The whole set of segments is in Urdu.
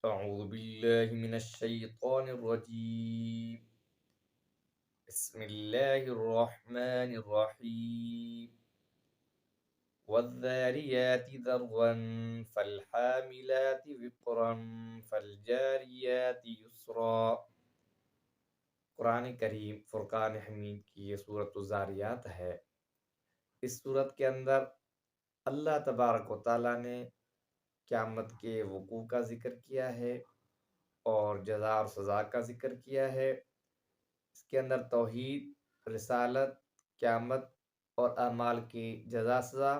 أعوذ بالله من الشيطان الرجيم. بسم الله الرحمن الرحيم. والذاريات ذروا فالحاملات وقرا فالجاريات يسرا. قرآن کریم فرقان حمید کی یہ صورت الذاریات ہے۔ اس صورت کے اندر اللہ تبارک و تعالیٰ نے قیامت کے وقوع کا ذکر کیا ہے اور جزا اور سزا کا ذکر کیا ہے۔ اس کے اندر توحید، رسالت، قیامت اور اعمال کی جزا سزا،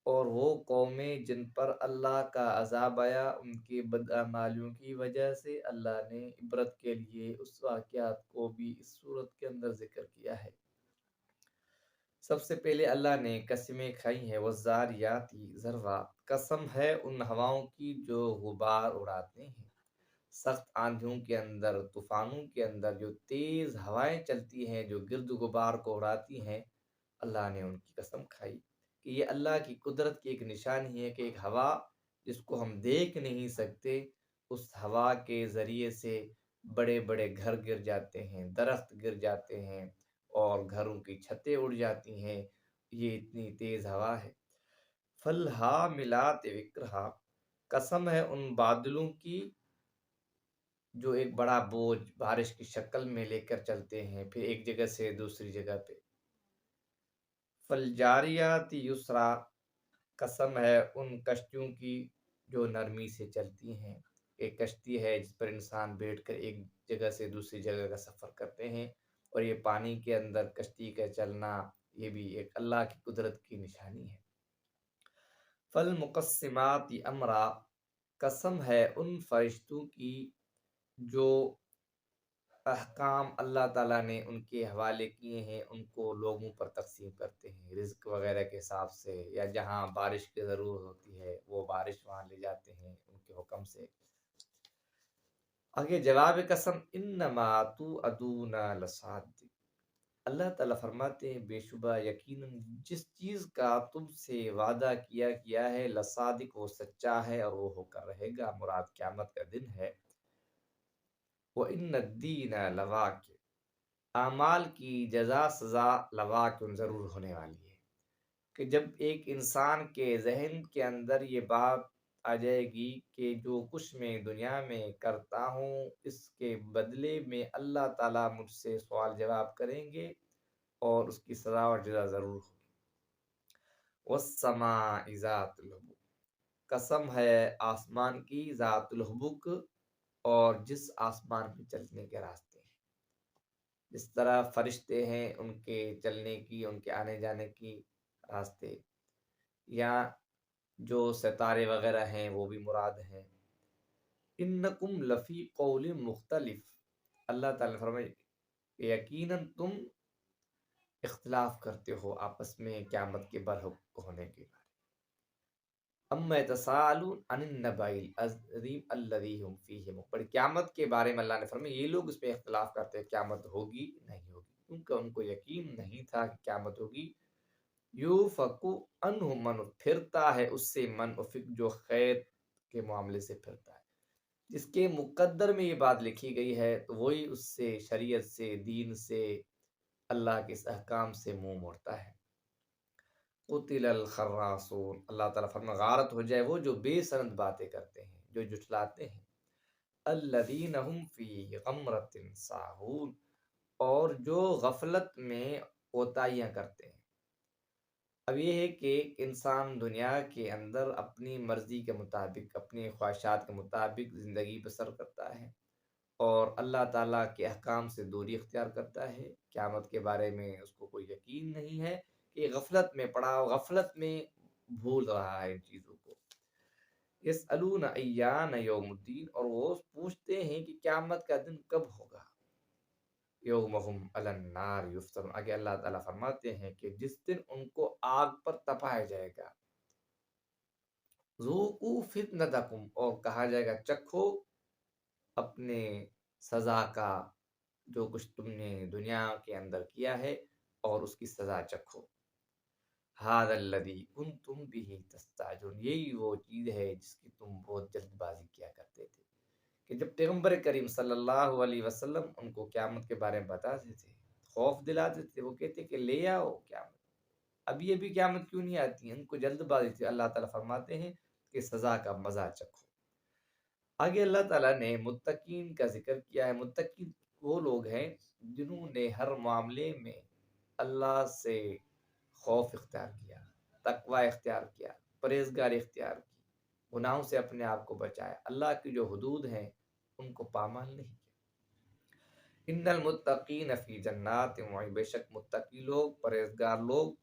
اور وہ قومیں جن پر اللہ کا عذاب آیا ان کی بدعمالیوں کی وجہ سے اللہ نے عبرت کے لیے اس واقعات کو بھی اس صورت کے اندر ذکر کیا ہے۔ سب سے پہلے اللہ نے قسمیں کھائی ہیں، والذاریاتی ذروا، قسم ہے ان ہواؤں کی جو غبار اڑاتے ہیں۔ سخت آندھیوں کے اندر، طوفانوں کے اندر جو تیز ہوائیں چلتی ہیں، جو گرد غبار کو اڑاتی ہیں، اللہ نے ان کی قسم کھائی کہ یہ اللہ کی قدرت کی ایک نشانی ہے کہ ایک ہوا جس کو ہم دیکھ نہیں سکتے، اس ہوا کے ذریعے سے بڑے بڑے گھر گر جاتے ہیں، درخت گر جاتے ہیں اور گھروں کی چھتیں اڑ جاتی ہیں، یہ اتنی تیز ہوا ہے۔ فالحاملات وقرا، قسم ہے ان بادلوں کی جو ایک بڑا بوجھ بارش کی شکل میں لے کر چلتے ہیں پھر ایک جگہ سے دوسری جگہ پہ۔ فالجاریات یسرا، قسم ہے ان کشتیوں کی جو نرمی سے چلتی ہیں۔ ایک کشتی ہے جس پر انسان بیٹھ کر ایک جگہ سے دوسری جگہ کا سفر کرتے ہیں، اور یہ پانی کے اندر کشتی کا چلنا یہ بھی ایک اللہ کی قدرت کی نشانی ہے۔ فالمقسمات امرا، قسم ہے ان فرشتوں کی جو احکام اللہ تعالیٰ نے ان کے حوالے کیے ہیں، ان کو لوگوں پر تقسیم کرتے ہیں رزق وغیرہ کے حساب سے، یا جہاں بارش کی ضرورت ہوتی ہے وہ بارش وہاں لے جاتے ہیں ان کے حکم سے۔ آگے جواب قسم، انما توعدون لصادق، اللہ تعالیٰ فرماتے ہیں بے شبہ یقیناً جس چیز کا تم سے وعدہ کیا گیا ہے لصادق، وہ سچا ہے اور وہ ہو کر رہے گا، مراد قیامت کا دن ہے۔ وَإِنَّ الدِّينَ لَوَاقِعٌ، اعمال کی جزا سزا لواقع ضرور ہونے والی ہے، کہ جب ایک انسان کے ذہن کے اندر یہ بات آ جائے گی کہ جو کچھ میں دنیا میں کرتا ہوں اس کے بدلے میں اللہ تعالیٰ مجھ سے سوال جواب کریں گے اور اس کی سزا اور جزا ضرور ہوگی۔ وَالسَّمَاءِ ذَاتِ الْحُبُكِ، قسم ہے آسمان کی ذات الحبک، اور جس آسمان میں چلنے کے راستے ہیں، جس طرح فرشتے ہیں ان کے چلنے کی، ان کے آنے جانے کی راستے، یا جو ستارے وغیرہ ہیں وہ بھی مراد ہیں۔ انکم لفی قول مختلف، اللہ تعالیٰ نے فرمایا کہ یقیناً تم اختلاف کرتے ہو آپس میں قیامت کے برحق ہونے کے بارے۔ اما یتساءلون عن النبأ العظیم الذی هم فیہ مختلفون، قیامت کے بارے میں اللہ نے فرمایا یہ لوگ اس پہ اختلاف کرتے ہیں قیامت ہوگی نہیں ہوگی، کیونکہ ان کو یقین نہیں تھا کہ قیامت ہوگی۔ یوفک عنہ من، پھرتا ہے اس سے من افک جو خیر کے معاملے سے پھرتا ہے، جس کے مقدر میں یہ بات لکھی گئی ہے تو وہی اس سے، شریعت سے، دین سے، اللہ کے اس احکام سے منہ موڑتا ہے۔ قتل الخراصون، اللہ تعالیٰ فرمایا غارت ہو جائے وہ جو بے سند باتیں کرتے ہیں، جو جھٹلاتے ہیں۔ الذین هم فی غمرۃ ساہون، اور جو غفلت میں کوتاہیاں کرتے ہیں۔ اب یہ ہے کہ انسان دنیا کے اندر اپنی مرضی کے مطابق، اپنی خواہشات کے مطابق زندگی بسر کرتا ہے اور اللہ تعالیٰ کے احکام سے دوری اختیار کرتا ہے۔ قیامت کے بارے میں اس کو کوئی یقین نہیں ہے، کہ غفلت میں پڑا، غفلت میں بھول رہا ہے ان چیزوں کو۔ یسألون ایان یوم الدین، اور وہ پوچھتے ہیں کہ قیامت کا دن کب ہوگا۔ یوم ہم علی النار یفتنون، آگے اللہ تعالیٰ فرماتے ہیں کہ جس دن ان کو آگ پر تپایا جائے گا۔ ذوقوا فتنتکم، اور کہا جائے گا چکھو اپنے سزا کا، جو کچھ تم نے دنیا کے اندر کیا ہے اور اس کی سزا چکھو۔ ھذا الذی کنتم بہ تستعجلون، یہی وہ چیز ہے جس کی تم بہت جلد بازی کیا کرتے تھے۔ کہ جب پیغمبر کریم صلی اللہ علیہ وسلم ان کو قیامت کے بارے میں بتاتے تھے، خوف دلاتے تھے، وہ کہتے کہ لے آؤ قیامت، اب یہ بھی قیامت کیوں نہیں آتی؟ ان کو جلد بازی تھی۔ اللہ تعالیٰ فرماتے ہیں کہ سزا کا مزہ چکھو۔ آگے اللہ تعالیٰ نے متقین کا ذکر کیا ہے۔ متقین وہ لوگ ہیں جنہوں نے ہر معاملے میں اللہ سے خوف اختیار کیا، تقوی اختیار کیا، پرہیزگاری اختیار کی، گناہوں سے اپنے آپ کو بچایا، اللہ کی جو حدود ہیں ان کو پامال نہیں کیا۔ ان المتقین فی جنات وعیون، بے شک متقی لوگ، پرہیزگار لوگ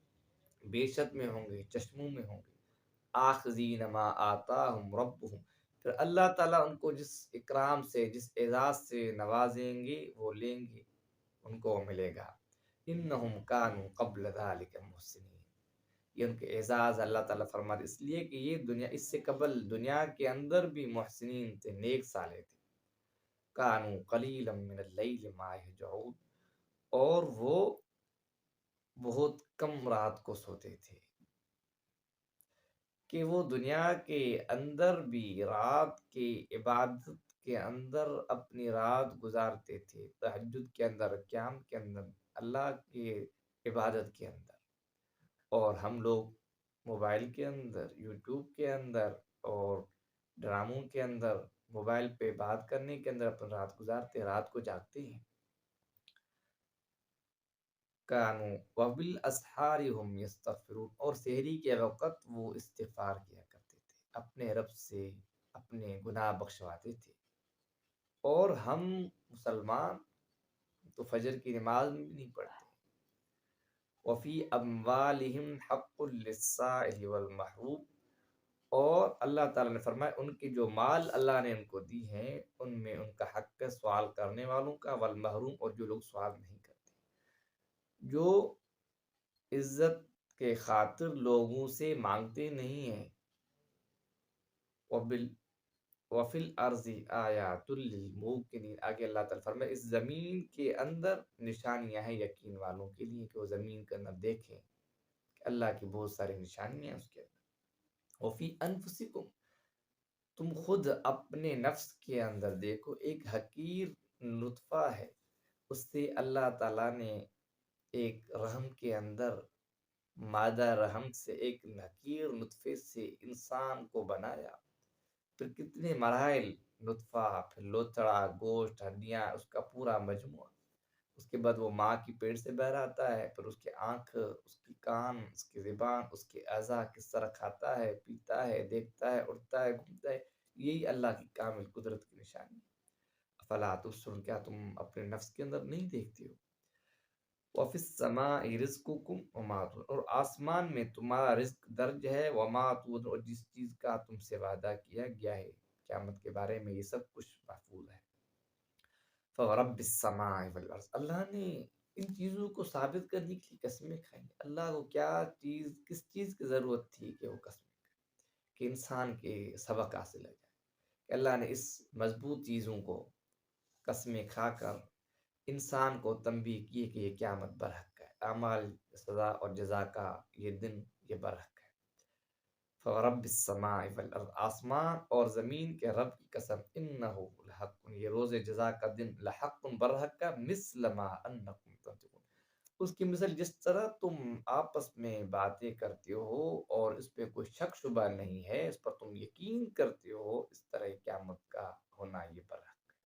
بے شک میں ہوں گے، چشموں میں ہوں گے، آخذین ما آتاہم ربہم، پھر اللہ تعالیٰ ان کو جس اکرام سے، جس اعزاز سے نوازیں گے وہ لیں گے، ان کو ملے گا۔ انہم کانوا قبل ذلک محسنین، یہ ان کے اعزاز اللہ تعالیٰ فرماتے اس لیے کہ یہ دنیا، اس سے قبل دنیا کے اندر بھی محسنین تھے، نیک صالح تھے۔ کانوا قلیلا من اللیل ما یہجعون، اور وہ بہت کم رات کو سوتے تھے، کہ وہ دنیا کے اندر بھی رات کی عبادت کے اندر اپنی رات گزارتے تھے، تہجد کے اندر، قیام کے اندر، اللہ کی عبادت کے اندر۔ اور ہم لوگ موبائل کے اندر، یوٹیوب کے اندر اور ڈراموں کے اندر، موبائل پہ بات کرنے کے اندر اپنی رات گزارتے ہیں، رات کو جاگتے ہیں۔ کانوا وبالاسحار هم یستغفرون، اور سحری کے وقت وہ استغفار کیا کرتے تھے، اپنے رب سے اپنے گناہ بخشواتے تھے۔ اور ہم مسلمان تو فجر کی نماز میں بھی نہیں پڑھتے۔ وفی اموالہم حق للسائل والمحروم، اور اللہ تعالیٰ نے فرمایا ان کی جو مال اللہ نے ان کو دی ہیں ان میں ان کا حق ہے سوال کرنے والوں کا، والمحروم، اور جو لوگ سوال نہیں کرتے، جو عزت کے خاطر لوگوں سے مانگتے نہیں ہیں۔ وفی الارض آیات للموقنین، آگے اللہ تعالیٰ فرمائے اس زمین کے اندر نشانیاں ہیں یقین والوں کے لیے، کہ وہ زمین کے اندر دیکھیں کہ اللہ کی بہت ساری نشانیاں ہیں اس کے اندر۔ وفی انفسکم، تم خود اپنے نفس کے اندر دیکھو، ایک حقیر نطفہ ہے، اس سے اللہ تعالیٰ نے ایک رحم کے اندر، مادہ رحم سے، ایک حقیر نطفے سے انسان کو بنایا، پھر کتنے مراحل، نطفہ، پھر لوتھڑا، گوشت، ہڈیاں، اس کا پورا مجموعہ، اس کے بعد وہ ماں کی پیٹ سے باہر آتا ہے، پھر اس کی آنکھ، اس کی کان، اس کی زبان، اس کے اعضاء کس طرح کھاتا ہے، پیتا ہے، دیکھتا ہے، اٹھتا ہے، گھومتا ہے، یہی اللہ کی کامل قدرت کی نشانی ہے۔ افلا تبصرون، کیا تم اپنے نفس کے اندر نہیں دیکھتے ہو؟ وَفِي السَّمَاءِ رِزْقُكُمْ وَمَا تُوعَدُونَ، اور آسمان میں تمہارا رزق درج ہے، وَمَا تُوعَدُونَ، اور جس چیز کا تم سے وعدہ کیا گیا ہے قیامت کے بارے میں، یہ سب کچھ محفوظ ہے۔ فَوَرَبِّ السَّمَاءِ وَالْأَرْضِ، اللہ نے ان چیزوں کو ثابت کرنے کے لیے قسمیں کھائیں۔ اللہ کو کیا چیز، کس چیز کی ضرورت تھی کہ وہ قسمیں کھائے، کہ انسان کے سبق حاصل ہو جائے، کہ اللہ نے اس مضبوط چیزوں کو قسمیں کھا کر انسان کو تنبیہ کی کہ یہ قیامت برحق ہے، اعمال سزا اور جزا کا یہ دن، یہ برحق ہے۔ فَوَرَبِّ السَّمَاءِ وَالْأَرْضِ، آسمان اور زمین کے رب کی قسم، إِنَّهُ لَحَقٌّ، یہ روز جزا کا دن، لَحَقٌّ، برحق کا، مِثْلَ مَا أَنَّكُمْ تَنطِقُونَ، اس کی مثل جس طرح تم آپس میں باتیں کرتے ہو اور اس پہ کوئی شک شبہ نہیں ہے، اس پر تم یقین کرتے ہو، اس طرح قیامت کا ہونا